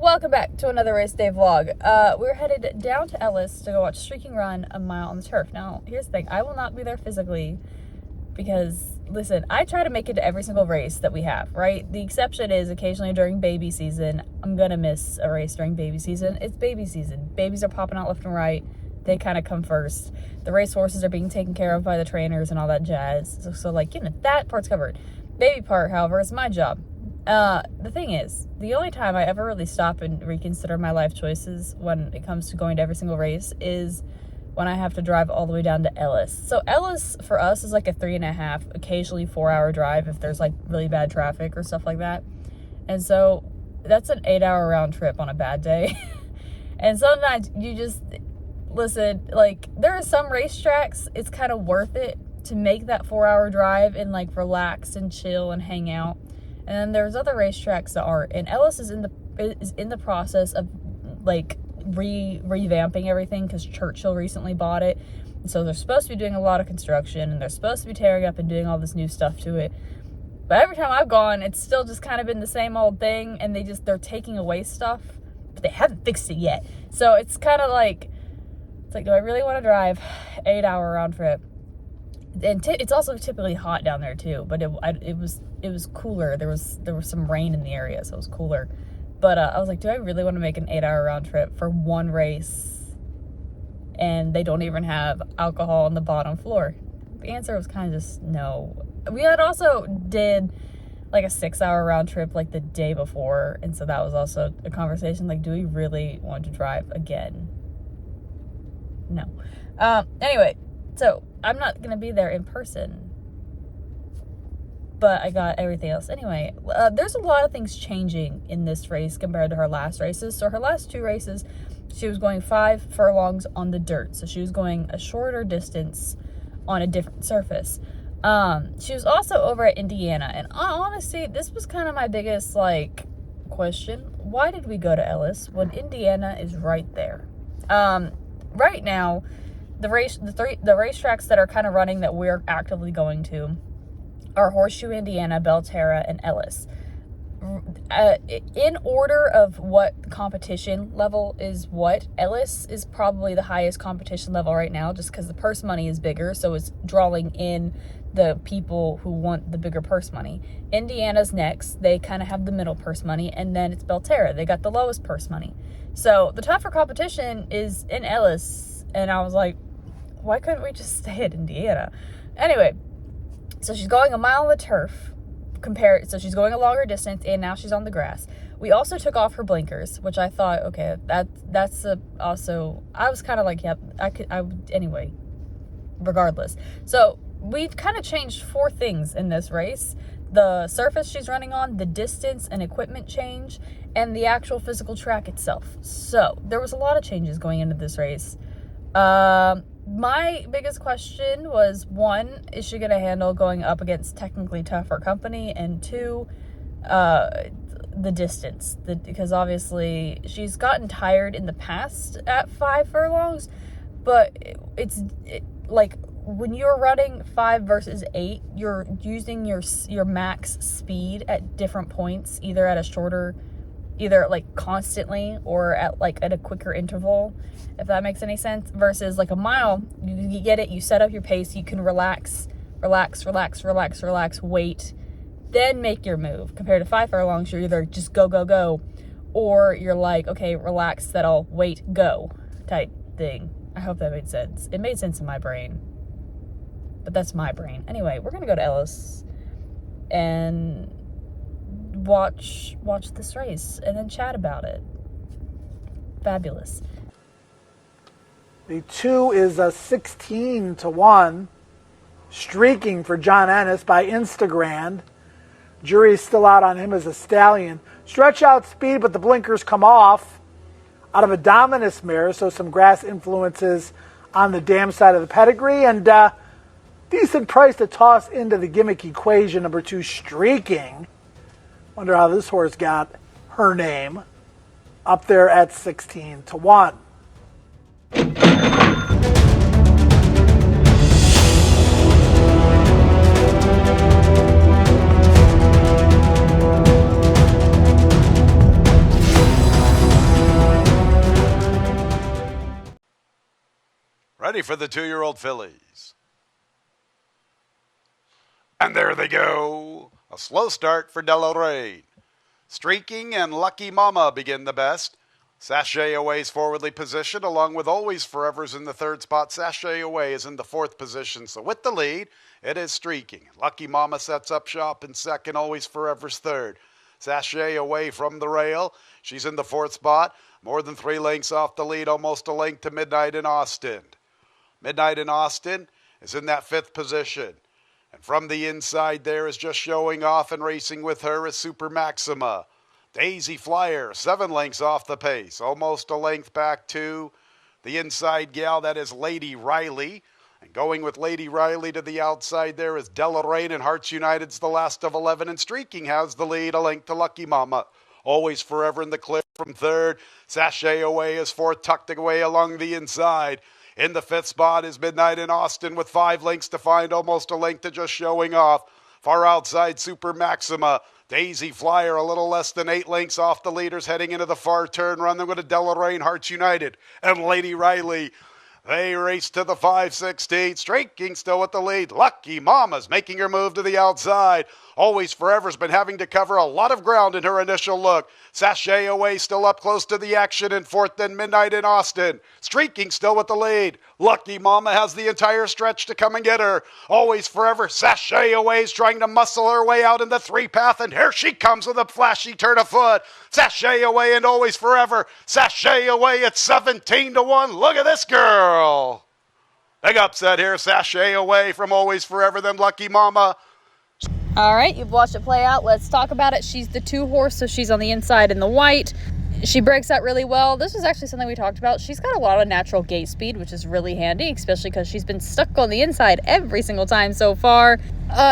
Welcome back to another race day vlog. We're headed down to Ellis to go watch Streaking Run a mile on the turf. Now, here's the thing. I will not be there physically because, listen, I try to make it to every single race that we have, right? The exception is occasionally during baby season. I'm going to miss a race during baby season. It's baby season. Babies are popping out left and right. They kind of come first. The race horses are being taken care of by the trainers and all that jazz. So like, that part's covered. Baby part, however, is my job. The thing is, the only time I ever really stop and reconsider my life choices when it comes to going to every single race is when I have to drive all the way down to Ellis. So Ellis for us is like a 3.5, occasionally 4-hour drive if there's like really bad traffic or stuff like that. And so that's an 8-hour round trip on a bad day. And sometimes you just, listen, like there are some racetracks, it's kind of worth it to make that 4-hour drive and like relax and chill and hang out. And then there's other racetracks that aren't. And Ellis is in the process of like revamping everything because Churchill recently bought it. And so they're supposed to be doing a lot of construction and they're supposed to be tearing up and doing all this new stuff to it. But every time I've gone, it's still just kind of been the same old thing, and they're taking away stuff, but they haven't fixed it yet. So it's kind of like, do I really want to drive 8-hour round trip? And it's also typically hot down there too, but it was cooler. There was some rain in the area, so it was cooler. But I was like, do I really want to make an 8-hour round trip for one race? And they don't even have alcohol on the bottom floor. The answer was kind of just no. We had also did like a 6-hour round trip like the day before, and so that was also a conversation. Like, do we really want to drive again? No. Anyway. So, I'm not going to be there in person, but I got everything else. Anyway, there's a lot of things changing in this race compared to her last races. So, her last 2 races, she was going 5 furlongs on the dirt. So, she was going a shorter distance on a different surface. She was also over at Indiana. And honestly, this was kind of my biggest, question. Why did we go to Ellis when Indiana is right there? Right now, the racetracks that are kind of running that we're actively going to are Horseshoe, Indiana, Belterra, and Ellis. In order of what competition level is what, Ellis is probably the highest competition level right now just because the purse money is bigger, so it's drawing in the people who want the bigger purse money. Indiana's next. They kind of have the middle purse money, and then it's Belterra. They got the lowest purse money. So the tougher competition is in Ellis, and I was like, why couldn't we just stay at Indiana? Anyway, so she's going a mile on the turf. So she's going a longer distance, and now she's on the grass. We also took off her blinkers, which I thought, okay, that's also, I was kind of like, yep, I would, anyway, regardless. So we kind of changed 4 things in this race. The surface she's running on, the distance and equipment change, and the actual physical track itself. So there was a lot of changes going into this race. My biggest question was, 1, is she going to handle going up against technically tougher company? And 2, the distance. Because obviously she's gotten tired in the past at 5 furlongs, but it's like when you're running 5 versus 8, you're using your max speed at different points, either like constantly or at a quicker interval, if that makes any sense, versus like a mile, you get it, you set up your pace, you can relax, wait, then make your move. Compared to 5 furlongs, you're either just go, or you're like, okay, relax, settle, wait, go type thing. I hope that made sense. It made sense in my brain, but that's my brain. Anyway, we're gonna go to Ellis and watch this race and then chat about it. Fabulous. The 2 is a 16-1 Streaking for John Ennis by Instagram. Jury's still out on him as a stallion. Stretch out speed, but the blinkers come off out of a Dominus mare, so some grass influences on the dam side of the pedigree, and decent price to toss into the gimmick equation. Number 2, Streaking. Wonder how this horse got her name up there at 16-1. ready for the 2-year-old fillies. And there they go. A slow start for De La Reine. Streaking and Lucky Mama begin the best. Sashay Away's forwardly position, along with Always Forever's in the third spot. Sashay Away is in the fourth position. So with the lead, it is Streaking. Lucky Mama sets up shop in second. Always Forever's third. Sashay Away from the rail. She's in the fourth spot. More than 3 lengths off the lead, almost a length to Midnight in Austin. Midnight in Austin is in that fifth position. And from the inside there is just showing off, and racing with her is Super Maxima. Daisy Flyer, 7 lengths off the pace, almost a length back to the inside gal, that is Lady Riley. And going with Lady Riley to the outside there is De La Reine, and Hearts United's the last of 11, and Streaking has the lead, a length to Lucky Mama. Always Forever in the clear from third. Sashay Away is fourth, tucked away along the inside. In the fifth spot is Midnight in Austin with 5 lengths to find, almost a length to just showing off. Far outside, Super Maxima. Daisy Flyer a little less than 8 lengths off the leaders heading into the far turn. Run them with a De La Reine, Hearts United, and Lady Riley. They race to the 5/16. Streaking still with the lead. Lucky Mama's making her move to the outside. Always Forever's been having to cover a lot of ground in her initial look. Sashay Away still up close to the action in fourth, then Midnight in Austin. Streaking still with the lead. Lucky Mama has the entire stretch to come and get her. Always Forever. Sashay Away's trying to muscle her way out in the 3-path, and here she comes with a flashy turn of foot. Sashay Away and Always Forever. Sashay Away at 17-1. Look at this girl. Big upset here. Sashay Away from Always Forever, then Lucky Mama. All right, you've watched it play out. Let's talk about it. She's the 2 horse, so she's on the inside in the white. She breaks out really well. This was actually something we talked about. She's got a lot of natural gate speed, which is really handy, especially because she's been stuck on the inside every single time so far.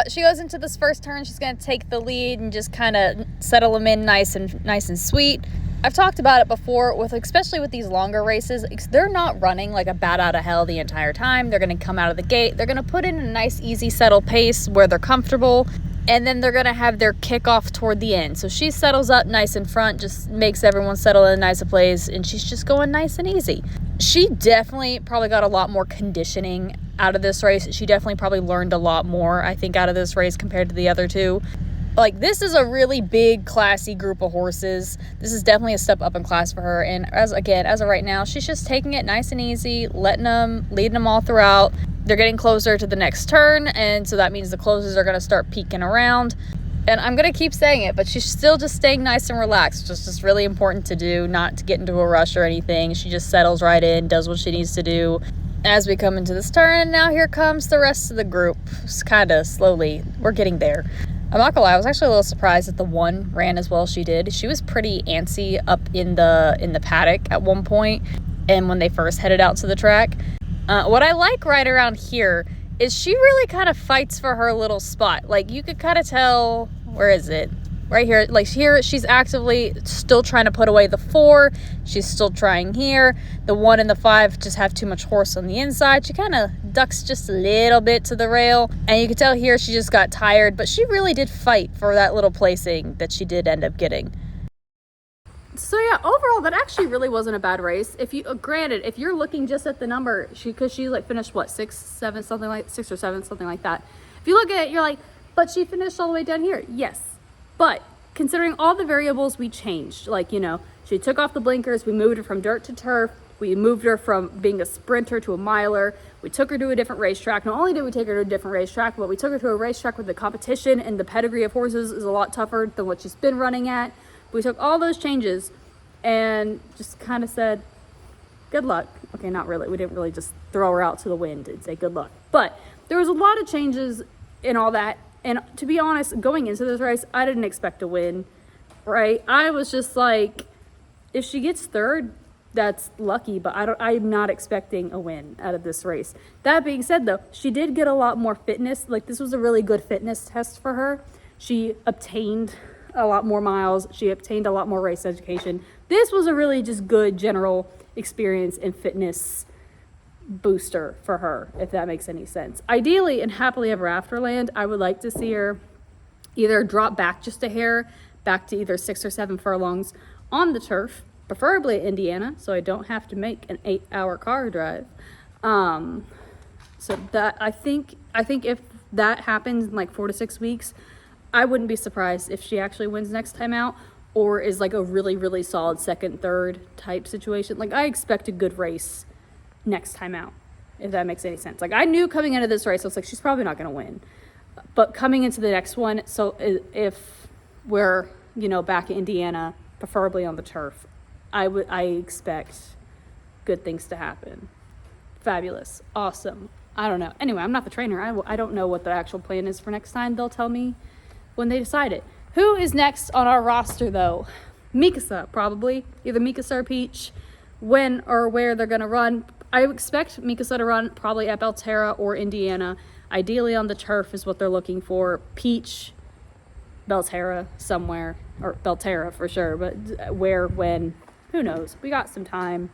She goes into this first turn. She's going to take the lead and just kind of settle them in nice and sweet. I've talked about it before, especially with these longer races. They're not running like a bat out of hell the entire time. They're going to come out of the gate. They're going to put in a nice, easy, settled pace where they're comfortable. And then they're going to have their kickoff toward the end. So she settles up nice in front, just makes everyone settle in a nice place, and she's just going nice and easy. She definitely probably got a lot more conditioning out of this race. She definitely probably learned a lot more, I think, out of this race compared to the other 2. Like, this is a really big, classy group of horses. This is definitely a step up in class for her. And as of right now, she's just taking it nice and easy, leading them all throughout. They're getting closer to the next turn, and so that means the closers are going to start peeking around. And I'm going to keep saying it, but she's still just staying nice and relaxed, which is just really important to do, not to get into a rush or anything. She just settles right in, does what she needs to do. As we come into this turn, and now here comes the rest of the group. Just kind of slowly, we're getting there. I'm not gonna lie, I was actually a little surprised that the 1 ran as well as she did. She was pretty antsy up in the paddock at one point, and when they first headed out to the track. What I like right around here is she really kind of fights for her little spot. Like, you could kind of tell, where is it? Right here. Like, here she's actively still trying to put away the 4. She's still trying here. The 1 and the 5 just have too much horse on the inside. She kind of ducks just a little bit to the rail, and you can tell here she just got tired, but she really did fight for that little placing that she did end up getting. So yeah, overall, that actually really wasn't a bad race. If you, granted, if you're looking just at the number, because she like finished what, 6 or 7, something like that. If you look at it, you're like, but she finished all the way down here. Yes, but considering all the variables we changed, like, you know, she took off the blinkers, we moved her from dirt to turf, we moved her from being a sprinter to a miler, we took her to a different racetrack. Not only did we take her to a different racetrack, but we took her to a racetrack where the competition and the pedigree of horses is a lot tougher than what she's been running at. We took all those changes and just kind of said, good luck. Okay, not really. We didn't really just throw her out to the wind and say good luck. But there was a lot of changes in all that. And to be honest, going into this race, I didn't expect to win, right? I was just like, if she gets third, that's lucky, but I'm not expecting a win out of this race. That being said, though, she did get a lot more fitness. Like, this was a really good fitness test for her. She obtained a lot more miles. She obtained a lot more race education. This was a really just good general experience and fitness booster for her, if that makes any sense. Ideally, in Happily Ever After land, I would like to see her either drop back just a hair, back to either 6 or 7 furlongs on the turf, preferably Indiana, so I don't have to make an 8-hour car drive. So that I think if that happens in like 4 to 6 weeks, I wouldn't be surprised if she actually wins next time out, or is like a really, really solid second, third type situation. Like, I expect a good race next time out, if that makes any sense. Like, I knew coming into this race, I was like, she's probably not going to win. But coming into the next one, so if we're, back in Indiana, preferably on the turf, I expect good things to happen. Fabulous. Awesome. I don't know. Anyway, I'm not the trainer. I don't know what the actual plan is for next time. They'll tell me when they decide it. Who is next on our roster, though? Mikasa, probably. Either Mikasa or Peach. When or where they're going to run. I expect Mikasa to run probably at Belterra or Indiana. Ideally on the turf is what they're looking for. Peach, Belterra somewhere. Or Belterra for sure. But where, when, who knows. We got some time.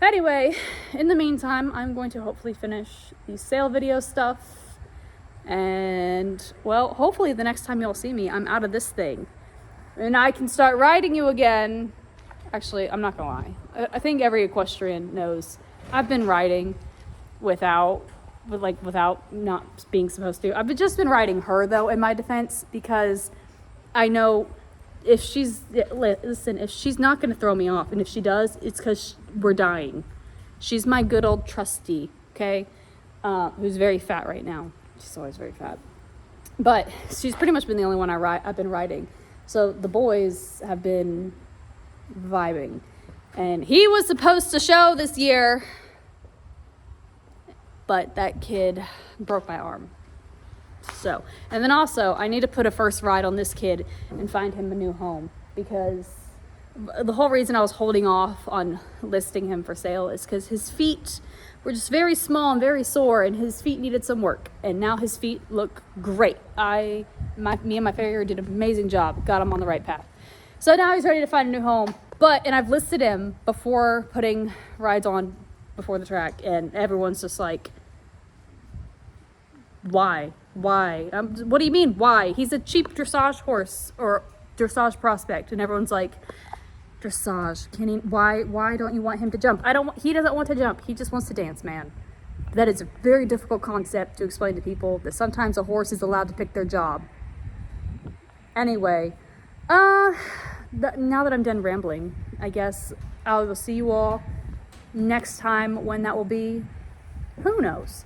Anyway, in the meantime, I'm going to hopefully finish the sale video stuff. And, well, hopefully the next time y'all see me, I'm out of this thing. And I can start riding you again. Actually, I'm not going to lie. I think every equestrian knows I've been riding without not being supposed to. I've just been riding her, though, in my defense, because I know if she's not going to throw me off, and if she does, it's because we're dying. She's my good old trusty, okay, who's very fat right now. She's always very fat. But she's pretty much been the only one I've been riding. So the boys have been vibing. And he was supposed to show this year, but that kid broke my arm. So, and then also, I need to put a first ride on this kid and find him a new home, because the whole reason I was holding off on listing him for sale is because his feet were just very small and very sore, and his feet needed some work. And now his feet look great. Me and my farrier did an amazing job, got him on the right path. So now he's ready to find a new home. And I've listed him before putting rides on before the track, and everyone's just like, why? What do you mean, why? He's a cheap dressage horse or dressage prospect. And everyone's like, dressage, why don't you want him to jump? He doesn't want to jump. He just wants to dance, man. That is a very difficult concept to explain to people, that sometimes a horse is allowed to pick their job. Anyway, now that I'm done rambling, I guess I will see you all next time. When that will be, who knows?